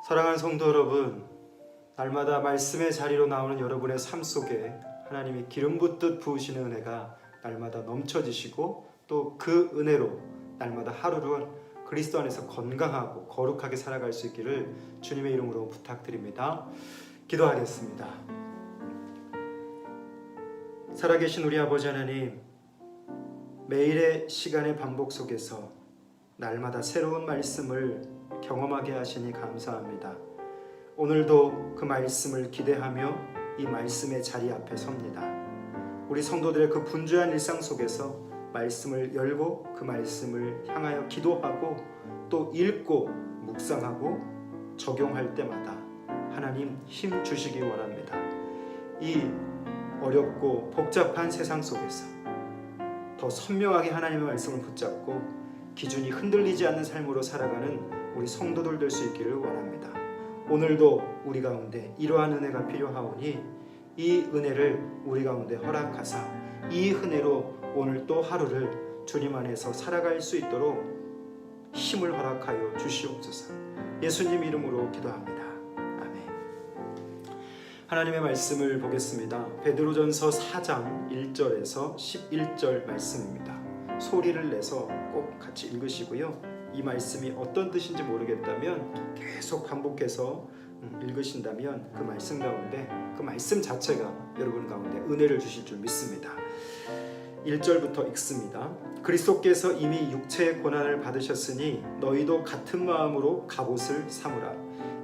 사랑하는 성도 여러분, 날마다 말씀의 자리로 나오는 여러분의 삶 속에 하나님이 기름 붓듯 부으시는 은혜가 날마다 넘쳐지시고 또 그 은혜로 날마다 하루를 그리스도 안에서 건강하고 거룩하게 살아갈 수 있기를 주님의 이름으로 부탁드립니다. 기도하겠습니다. 살아계신 우리 아버지 하나님, 매일의 시간의 반복 속에서 날마다 새로운 말씀을 경험하게 하시니 감사합니다. 오늘도 그 말씀을 기대하며 이 말씀의 자리 앞에 섭니다. 우리 성도들의 그 분주한 일상 속에서 말씀을 열고 그 말씀을 향하여 기도하고 또 읽고 묵상하고 적용할 때마다 하나님 힘 주시기 원합니다. 이 어렵고 복잡한 세상 속에서 더 선명하게 하나님의 말씀을 붙잡고 기준이 흔들리지 않는 삶으로 살아가는 우리 성도들 될 수 있기를 원합니다. 오늘도 우리 가운데 이러한 은혜가 필요하오니 이 은혜를 우리 가운데 허락하사 이 은혜로 오늘 또 하루를 주님 안에서 살아갈 수 있도록 힘을 허락하여 주시옵소서. 예수님 이름으로 기도합니다. 아멘. 하나님의 말씀을 보겠습니다. 베드로전서 4장 1절에서 11절 말씀입니다. 소리를 내서 꼭 같이 읽으시고요. 이 말씀이 어떤 뜻인지 모르겠다면 계속 반복해서 읽으신다면 그 말씀 가운데 그 말씀 자체가 여러분 가운데 은혜를 주실 줄 믿습니다. 1절부터 읽습니다. 그리스도께서 이미 육체의 고난을 받으셨으니 너희도 같은 마음으로 갑옷을 삼으라.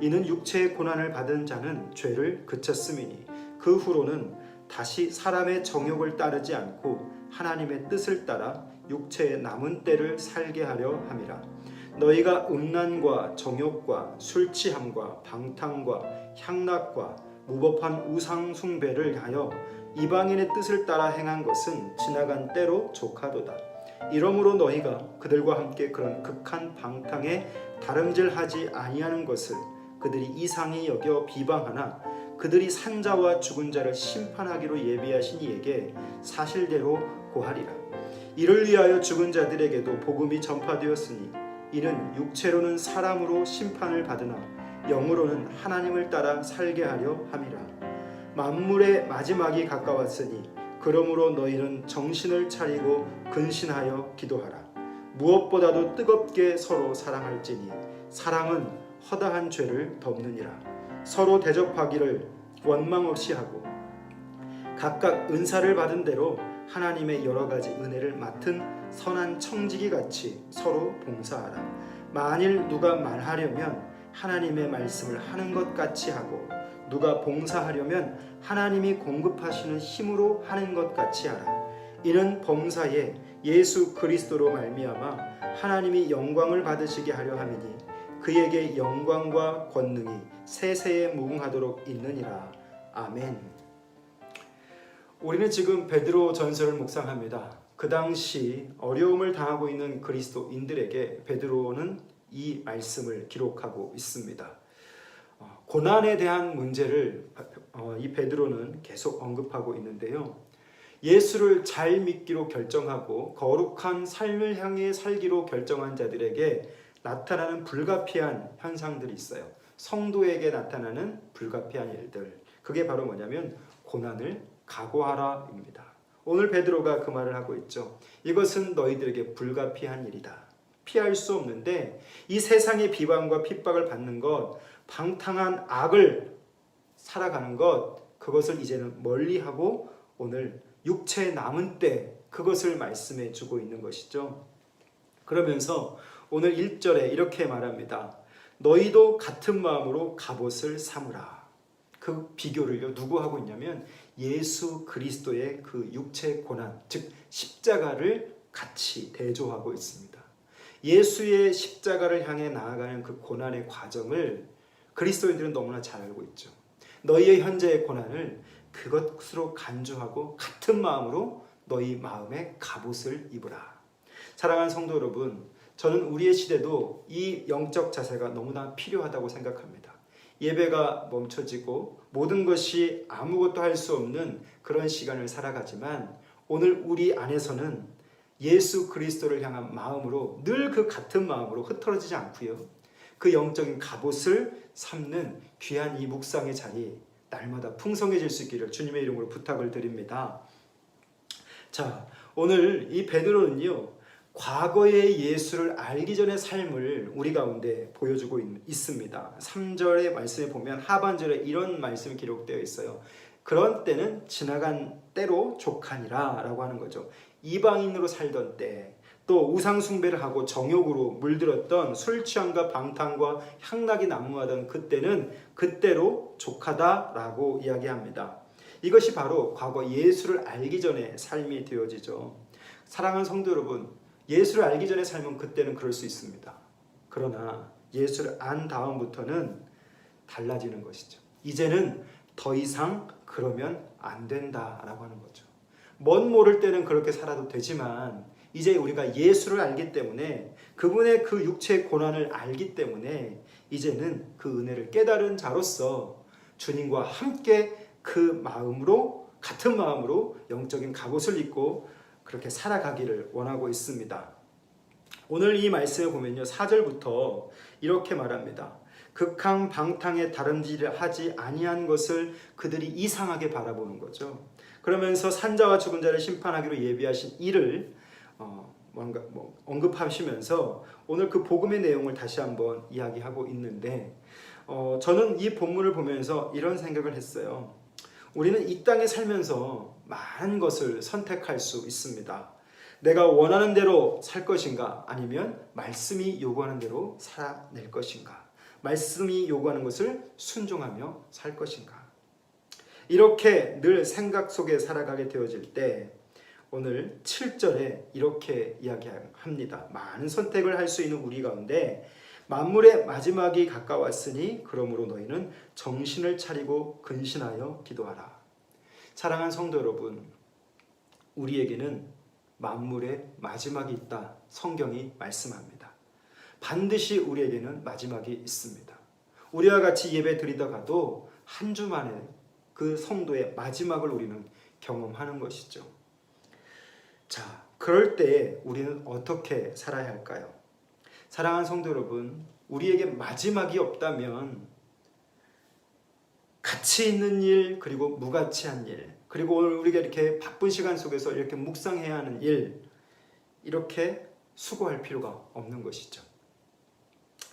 이는 육체의 고난을 받은 자는 죄를 그쳤음이니 그 후로는 다시 사람의 정욕을 따르지 않고 하나님의 뜻을 따라 육체의 남은 때를 살게 하려 함이라. 너희가 음란과 정욕과 술 취함과 방탕과 향락과 무법한 우상 숭배를 하여 이방인의 뜻을 따라 행한 것은 지나간 때로 족하도다. 이러므로 너희가 그들과 함께 그런 극한 방탕에 다름질하지 아니하는 것을 그들이 이상히 여겨 비방하나 그들이 산자와 죽은 자를 심판하기로 예비하신 이에게 사실대로 고하리라. 이를 위하여 죽은 자들에게도 복음이 전파되었으니 이는 육체로는 사람으로 심판을 받으나 영으로는 하나님을 따라 살게 하려 함이라. 만물의 마지막이 가까웠으니 그러므로 너희는 정신을 차리고 근신하여 기도하라. 무엇보다도 뜨겁게 서로 사랑할지니 사랑은 허다한 죄를 덮느니라. 서로 대접하기를 원망 없이 하고 각각 은사를 받은 대로 하나님의 여러 가지 은혜를 맡은 선한 청지기 같이 서로 봉사하라. 만일 누가 말하려면 하나님의 말씀을 하는 것 같이 하고 누가 봉사하려면 하나님이 공급하시는 힘으로 하는 것 같이 하라. 이는 범사에 예수 그리스도로 말미암아 하나님이 영광을 받으시게 하려 함이니 그에게 영광과 권능이 세세에 무궁하도록 있느니라. 아멘. 우리는 지금 베드로 전서를 묵상합니다. 그 당시 어려움을 당하고 있는 그리스도인들에게 베드로는 이 말씀을 기록하고 있습니다. 고난에 대한 문제를 이 베드로는 계속 언급하고 있는데요. 예수를 잘 믿기로 결정하고 거룩한 삶을 향해 살기로 결정한 자들에게 나타나는 불가피한 현상들이 있어요. 성도에게 나타나는 불가피한 일들. 그게 바로 뭐냐면 고난을 각오하라입니다. 오늘 베드로가 그 말을 하고 있죠. 이것은 너희들에게 불가피한 일이다. 피할 수 없는데 이 세상의 비방과 핍박을 받는 것, 방탕한 악을 살아가는 것, 그것을 이제는 멀리하고 오늘 육체의 남은 때 그것을 말씀해 주고 있는 것이죠. 그러면서 오늘 1절에 이렇게 말합니다. 너희도 같은 마음으로 갑옷을 삼으라. 그 비교를요 누구 하고 있냐면 예수 그리스도의 그 육체의 고난, 즉 십자가를 같이 대조하고 있습니다. 예수의 십자가를 향해 나아가는 그 고난의 과정을 그리스도인들은 너무나 잘 알고 있죠. 너희의 현재의 고난을 그것으로 간주하고 같은 마음으로 너희 마음에 갑옷을 입으라. 사랑하는 성도 여러분, 저는 우리의 시대도 이 영적 자세가 너무나 필요하다고 생각합니다. 예배가 멈춰지고 모든 것이 아무것도 할 수 없는 그런 시간을 살아가지만 오늘 우리 안에서는 예수 그리스도를 향한 마음으로 늘 그 같은 마음으로 흩어지지 않고요. 그 영적인 갑옷을 삼는 귀한 이 묵상의 자리 날마다 풍성해질 수 있기를 주님의 이름으로 부탁을 드립니다. 자, 오늘 이 베드로는요, 과거의 예수를 알기 전의 삶을 우리 가운데 보여주고 있습니다. 3절의 말씀에 보면 하반절에 이런 말씀이 기록되어 있어요. 그런 때는 지나간 때로 족하니라 라고 하는 거죠. 이방인으로 살던 때, 또 우상 숭배를 하고 정욕으로 물들었던 술 취함과 방탕과 향락이 난무하던 그때는 그때로 족하다라고 이야기합니다. 이것이 바로 과거 예수를 알기 전의 삶이 되어지죠. 사랑하는 성도 여러분, 예수를 알기 전의 삶은 그때는 그럴 수 있습니다. 그러나 예수를 안 다음부터는 달라지는 것이죠. 이제는 더 이상 그러면 안 된다라고 하는 거죠. 멋 모를 때는 그렇게 살아도 되지만 이제 우리가 예수를 알기 때문에 그분의 그 육체의 고난을 알기 때문에 이제는 그 은혜를 깨달은 자로서 주님과 함께 그 마음으로, 같은 마음으로 영적인 갑옷을 입고 그렇게 살아가기를 원하고 있습니다. 오늘 이 말씀에 보면요, 4절부터 이렇게 말합니다. 극한 방탕에 다름질을 하지 아니한 것을 그들이 이상하게 바라보는 거죠. 그러면서 산자와 죽은 자를 심판하기로 예비하신 이를 언급하시면서 오늘 그 복음의 내용을 다시 한번 이야기하고 있는데, 저는 이 본문을 보면서 이런 생각을 했어요. 우리는 이 땅에 살면서 많은 것을 선택할 수 있습니다. 내가 원하는 대로 살 것인가, 아니면 말씀이 요구하는 대로 살아낼 것인가, 말씀이 요구하는 것을 순종하며 살 것인가. 이렇게 늘 생각 속에 살아가게 되어질 때 오늘 7절에 이렇게 이야기합니다. 많은 선택을 할 수 있는 우리 가운데 만물의 마지막이 가까웠으니 그러므로 너희는 정신을 차리고 근신하여 기도하라. 사랑하는 성도 여러분, 우리에게는 만물의 마지막이 있다. 성경이 말씀합니다. 반드시 우리에게는 마지막이 있습니다. 우리와 같이 예배 드리다가도 한 주 만에 그 성도의 마지막을 우리는 경험하는 것이죠. 자, 그럴 때 우리는 어떻게 살아야 할까요? 사랑하는 성도 여러분, 우리에게 마지막이 없다면 가치 있는 일, 그리고 무가치한 일, 그리고 오늘 우리가 이렇게 바쁜 시간 속에서 이렇게 묵상해야 하는 일, 이렇게 수고할 필요가 없는 것이죠.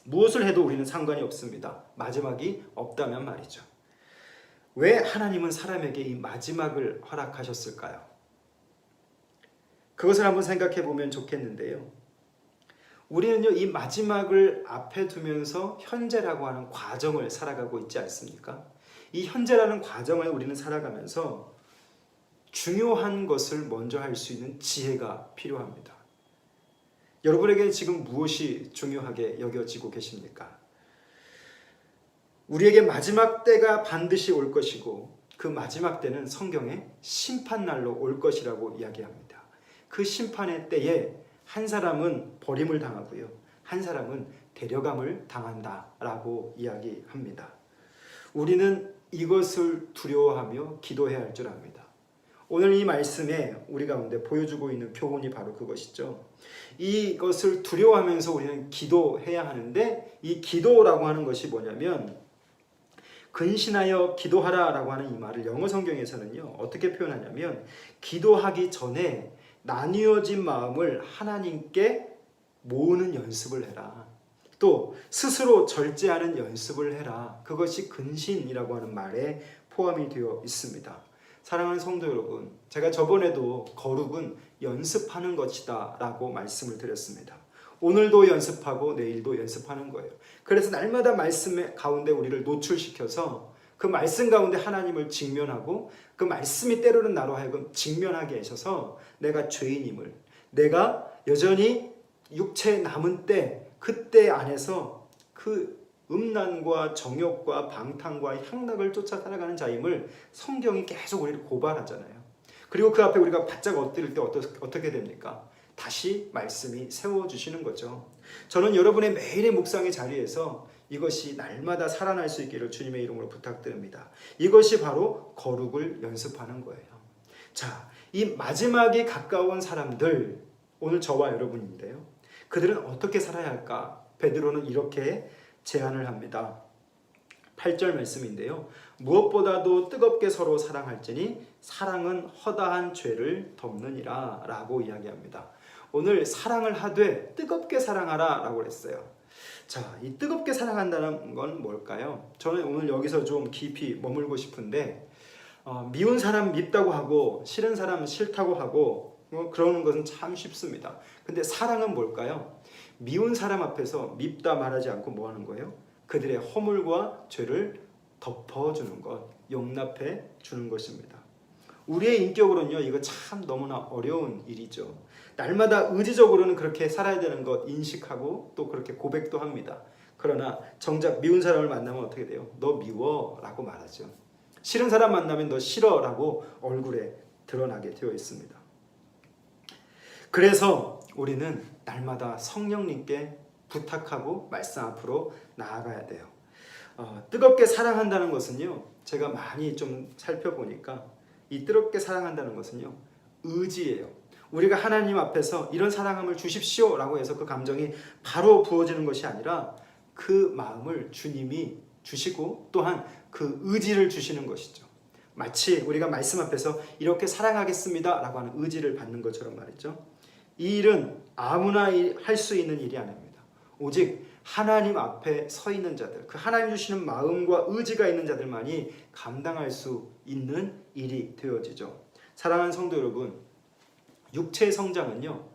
무엇을 해도 우리는 상관이 없습니다. 마지막이 없다면 말이죠. 왜 하나님은 사람에게 이 마지막을 허락하셨을까요? 그것을 한번 생각해 보면 좋겠는데요. 우리는요, 이 마지막을 앞에 두면서 현재라고 하는 과정을 살아가고 있지 않습니까? 이 현재라는 과정을 우리는 살아가면서 중요한 것을 먼저 할 수 있는 지혜가 필요합니다. 여러분에게 지금 무엇이 중요하게 여겨지고 계십니까? 우리에게 마지막 때가 반드시 올 것이고 그 마지막 때는 성경에 심판날로 올 것이라고 이야기합니다. 그 심판의 때에 한 사람은 버림을 당하고요, 한 사람은 데려감을 당한다라고 이야기합니다. 우리는 이것을 두려워하며 기도해야 할 줄 압니다. 오늘 이 말씀에 우리 가운데 보여주고 있는 교훈이 바로 그것이죠. 이것을 두려워하면서 우리는 기도해야 하는데, 이 기도라고 하는 것이 뭐냐면 근신하여 기도하라라고 하는 이 말을 영어 성경에서는요, 어떻게 표현하냐면 기도하기 전에 나뉘어진 마음을 하나님께 모으는 연습을 해라. 또 스스로 절제하는 연습을 해라. 그것이 근신이라고 하는 말에 포함이 되어 있습니다. 사랑하는 성도 여러분, 제가 저번에도 거룩은 연습하는 것이다 라고 말씀을 드렸습니다. 오늘도 연습하고 내일도 연습하는 거예요. 그래서 날마다 말씀 가운데 우리를 노출시켜서 그 말씀 가운데 하나님을 직면하고 그 말씀이 때로는 나로 하여금 직면하게 하셔서 내가 죄인임을, 내가 여전히 육체에 남은 때, 그때 안에서 그 음란과 정욕과 방탕과 향락을 쫓아 살아가는 자임을 성경이 계속 우리를 고발하잖아요. 그리고 그 앞에 우리가 바짝 엎드릴 때 어떻게 됩니까? 다시 말씀이 세워주시는 거죠. 저는 여러분의 매일의 묵상의 자리에서 이것이 날마다 살아날 수 있기를 주님의 이름으로 부탁드립니다. 이것이 바로 거룩을 연습하는 거예요. 자, 이 마지막이 가까운 사람들, 오늘 저와 여러분인데요. 그들은 어떻게 살아야 할까? 베드로는 이렇게 제안을 합니다. 8절 말씀인데요. 무엇보다도 뜨겁게 서로 사랑할지니 사랑은 허다한 죄를 덮느니라 라고 이야기합니다. 오늘 사랑을 하되 뜨겁게 사랑하라 라고 했어요. 자, 이 뜨겁게 사랑한다는 건 뭘까요? 저는 오늘 여기서 좀 깊이 머물고 싶은데 미운 사람 밉다고 하고 싫은 사람 싫다고 하고 그러는 것은 참 쉽습니다. 근데 사랑은 뭘까요? 미운 사람 앞에서 밉다 말하지 않고 뭐 하는 거예요? 그들의 허물과 죄를 덮어주는 것, 용납해 주는 것입니다. 우리의 인격으로는요, 이거 참 너무나 어려운 일이죠. 날마다 의지적으로는 그렇게 살아야 되는 것 인식하고 또 그렇게 고백도 합니다. 그러나 정작 미운 사람을 만나면 어떻게 돼요? 너 미워 라고 말하죠. 싫은 사람 만나면 너 싫어 라고 얼굴에 드러나게 되어 있습니다. 그래서 우리는 날마다 성령님께 부탁하고 말씀 앞으로 나아가야 돼요. 뜨겁게 사랑한다는 것은요, 제가 많이 좀 살펴보니까 이 뜨겁게 사랑한다는 것은요, 의지예요. 우리가 하나님 앞에서 이런 사랑함을 주십시오 라고 해서 그 감정이 바로 부어지는 것이 아니라 그 마음을 주님이 주시고 또한 그 의지를 주시는 것이죠. 마치 우리가 말씀 앞에서 이렇게 사랑하겠습니다 라고 하는 의지를 받는 것처럼 말이죠. 이 일은 아무나 할 수 있는 일이 아닙니다. 오직 하나님 앞에 서 있는 자들, 그 하나님 주시는 마음과 의지가 있는 자들만이 감당할 수 있는 일이 되어지죠. 사랑하는 성도 여러분, 육체의 성장은요,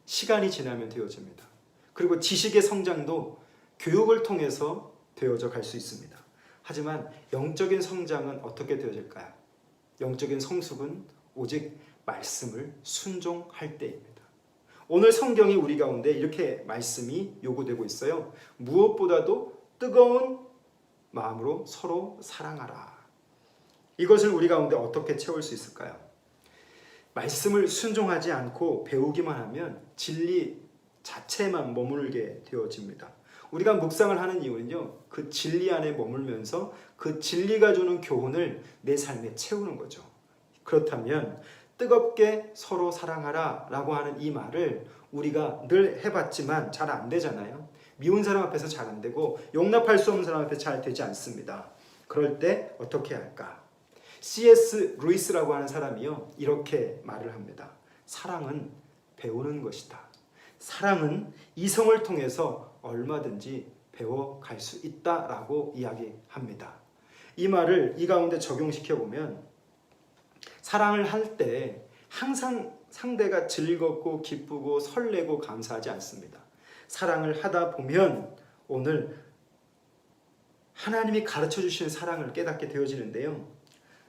시간이 지나면 되어집니다. 그리고 지식의 성장도 교육을 통해서 되어져 갈 수 있습니다. 하지만 영적인 성장은 어떻게 되어질까요? 영적인 성숙은 오직 말씀을 순종할 때입니다. 오늘 성경이 우리 가운데 이렇게 말씀이 요구되고 있어요. 무엇보다도 뜨거운 마음으로 서로 사랑하라. 이것을 우리 가운데 어떻게 채울 수 있을까요? 말씀을 순종하지 않고 배우기만 하면 진리 자체만 머물게 되어집니다. 우리가 묵상을 하는 이유는요, 그 진리 안에 머물면서 그 진리가 주는 교훈을 내 삶에 채우는 거죠. 그렇다면 뜨겁게 서로 사랑하라 라고 하는 이 말을 우리가 늘 해봤지만 잘 안 되잖아요. 미운 사람 앞에서 잘 안 되고 용납할 수 없는 사람 앞에서 잘 되지 않습니다. 그럴 때 어떻게 할까? C.S. 루이스라고 하는 사람이요, 이렇게 말을 합니다. 사랑은 배우는 것이다. 사랑은 이성을 통해서 얼마든지 배워갈 수 있다라고 이야기합니다. 이 말을 이 가운데 적용시켜보면 사랑을 할 때 항상 상대가 즐겁고 기쁘고 설레고 감사하지 않습니다. 사랑을 하다 보면 오늘 하나님이 가르쳐 주시는 사랑을 깨닫게 되어지는데요.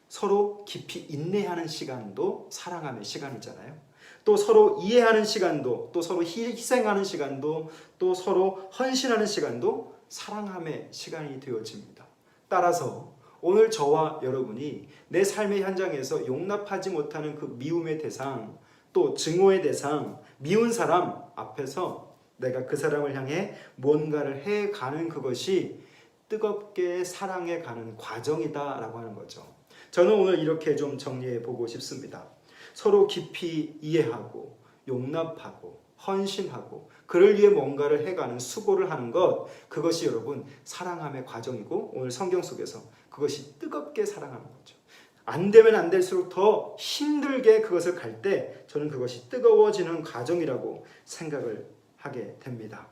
서로 깊이 인내하는 시간도 사랑함의 시간이잖아요. 또 서로 이해하는 시간도, 또 서로 희생하는 시간도, 또 서로 헌신하는 시간도 사랑함의 시간이 되어집니다. 따라서 오늘 저와 여러분이 내 삶의 현장에서 용납하지 못하는 그 미움의 대상, 또 증오의 대상, 미운 사람 앞에서 내가 그 사람을 향해 뭔가를 해가는 그것이 뜨겁게 사랑해 가는 과정이다라고 하는 거죠. 저는 오늘 이렇게 좀 정리해 보고 싶습니다. 서로 깊이 이해하고 용납하고 헌신하고 그를 위해 뭔가를 해가는 수고를 하는 것, 그것이 여러분 사랑함의 과정이고 오늘 성경 속에서 그것이 뜨겁게 사랑하는 거죠. 안 되면 안 될수록 더 힘들게 그것을 갈 때 저는 그것이 뜨거워지는 과정이라고 생각을 하게 됩니다.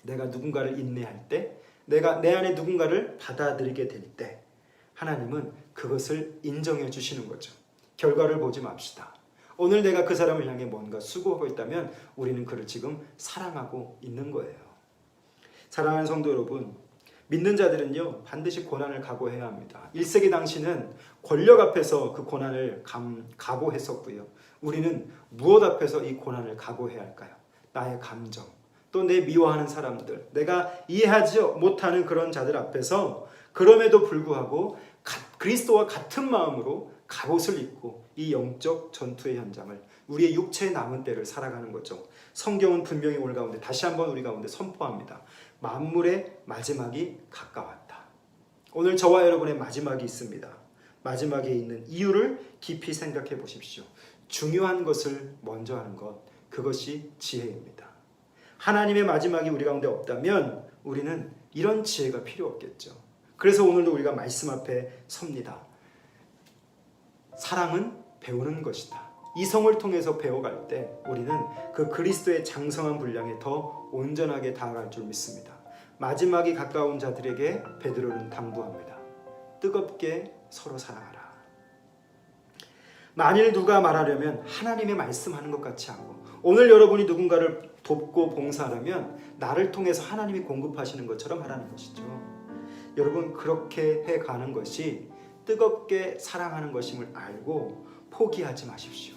내가 누군가를 인내할 때, 내가 내 안에 누군가를 받아들이게 될 때 하나님은 그것을 인정해 주시는 거죠. 결과를 보지 맙시다. 오늘 내가 그 사람을 향해 뭔가 수고하고 있다면 우리는 그를 지금 사랑하고 있는 거예요. 사랑하는 성도 여러분, 믿는 자들은요 반드시 고난을 각오해야 합니다. 1세기 당시는 권력 앞에서 그 고난을 각오했었고요. 우리는 무엇 앞에서 이 고난을 각오해야 할까요? 나의 감정, 또 내 미워하는 사람들, 내가 이해하지 못하는 그런 자들 앞에서 그럼에도 불구하고 그리스도와 같은 마음으로 갑옷을 입고 이 영적 전투의 현장을, 우리의 육체의 남은 때를 살아가는 거죠. 성경은 분명히 오늘 가운데 다시 한번 우리 가운데 선포합니다. 만물의 마지막이 가까웠다. 오늘 저와 여러분의 마지막이 있습니다. 마지막에 있는 이유를 깊이 생각해 보십시오. 중요한 것을 먼저 하는 것, 그것이 지혜입니다. 하나님의 마지막이 우리 가운데 없다면 우리는 이런 지혜가 필요 없겠죠. 그래서 오늘도 우리가 말씀 앞에 섭니다. 사랑은 배우는 것이다. 이성을 통해서 배워갈 때 우리는 그 그리스도의 장성한 분량에 더 온전하게 다가갈 줄 믿습니다. 마지막이 가까운 자들에게 베드로는 당부합니다. 뜨겁게 서로 사랑하라. 만일 누가 말하려면 하나님의 말씀하는 것 같이 하고, 오늘 여러분이 누군가를 돕고 봉사하려면 나를 통해서 하나님이 공급하시는 것처럼 하라는 것이죠. 여러분, 그렇게 해가는 것이 뜨겁게 사랑하는 것임을 알고 포기하지 마십시오.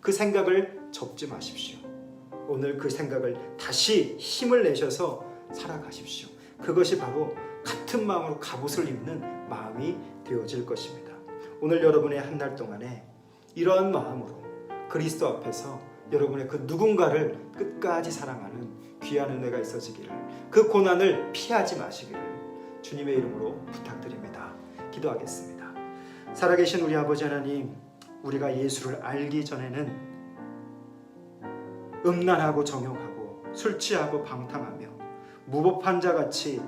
그 생각을 접지 마십시오. 오늘 그 생각을 다시 힘을 내셔서 살아가십시오. 그것이 바로 같은 마음으로 갑옷을 입는 마음이 되어질 것입니다. 오늘 여러분의 한 달 동안에 이러한 마음으로 그리스도 앞에서 여러분의 그 누군가를 끝까지 사랑하는 귀한 은혜가 있어지기를, 그 고난을 피하지 마시기를 주님의 이름으로 부탁드립니다. 기도하겠습니다. 살아계신 우리 아버지 하나님, 우리가 예수를 알기 전에는 음란하고 정욕하고 술 취하고 방탕하며 무법한 자같이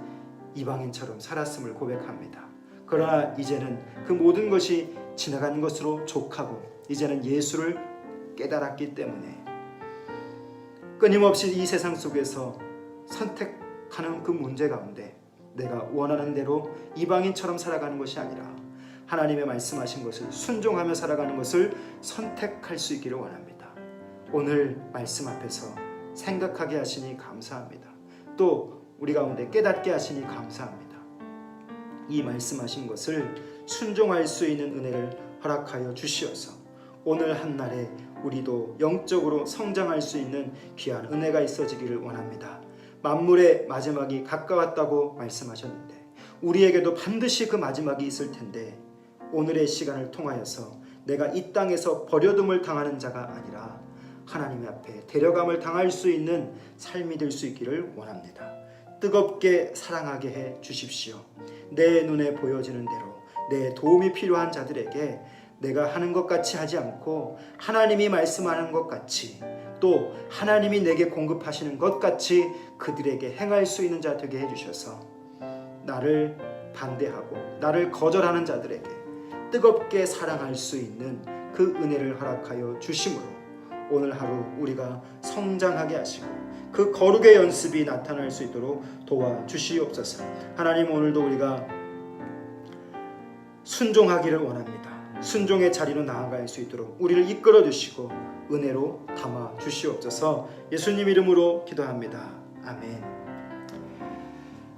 이방인처럼 살았음을 고백합니다. 그러나 이제는 그 모든 것이 지나간 것으로 족하고 이제는 예수를 깨달았기 때문에 끊임없이 이 세상 속에서 선택하는 그 문제 가운데 내가 원하는 대로 이방인처럼 살아가는 것이 아니라 하나님의 말씀하신 것을 순종하며 살아가는 것을 선택할 수 있기를 원합니다. 오늘 말씀 앞에서 생각하게 하시니 감사합니다. 또 우리 가운데 깨닫게 하시니 감사합니다. 이 말씀하신 것을 순종할 수 있는 은혜를 허락하여 주시어서 오늘 한날에 우리도 영적으로 성장할 수 있는 귀한 은혜가 있어지기를 원합니다. 만물의 마지막이 가까웠다고 말씀하셨는데 우리에게도 반드시 그 마지막이 있을 텐데, 오늘의 시간을 통하여서 내가 이 땅에서 버려둠을 당하는 자가 아니라 하나님 앞에 데려감을 당할 수 있는 삶이 될 수 있기를 원합니다. 뜨겁게 사랑하게 해 주십시오. 내 눈에 보여지는 대로 내 도움이 필요한 자들에게 내가 하는 것 같이 하지 않고 하나님이 말씀하는 것 같이, 또 하나님이 내게 공급하시는 것 같이 그들에게 행할 수 있는 자 되게 해주셔서 나를 반대하고 나를 거절하는 자들에게 뜨겁게 사랑할 수 있는 그 은혜를 허락하여 주심으로 오늘 하루 우리가 성장하게 하시고 그 거룩의 연습이 나타날 수 있도록 도와주시옵소서. 하나님, 오늘도 우리가 순종하기를 원합니다. 순종의 자리로 나아갈 수 있도록 우리를 이끌어 주시고 은혜로 담아 주시옵소서. 예수님 이름으로 기도합니다. 아멘.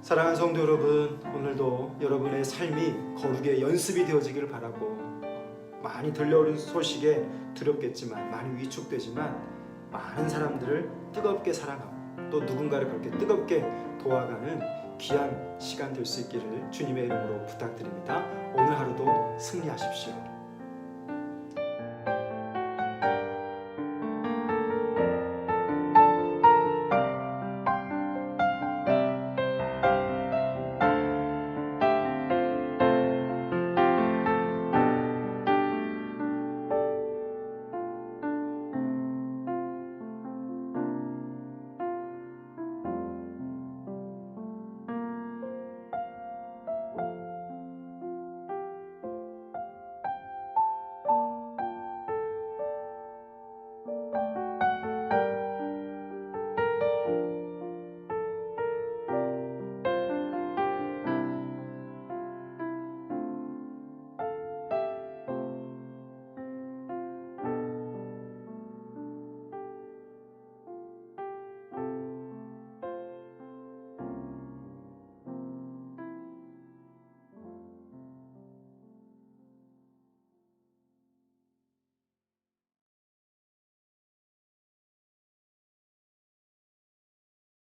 사랑하는 성도 여러분, 오늘도 여러분의 삶이 거룩의 연습이 되어지기를 바라고, 많이 들려오는 소식에 두렵겠지만, 많이 위축되지만 많은 사람들을 뜨겁게 사랑하고 또 누군가를 그렇게 뜨겁게 도와가는 귀한 시간 될 수 있기를 주님의 이름으로 부탁드립니다. 오늘 하루도 승리하십시오.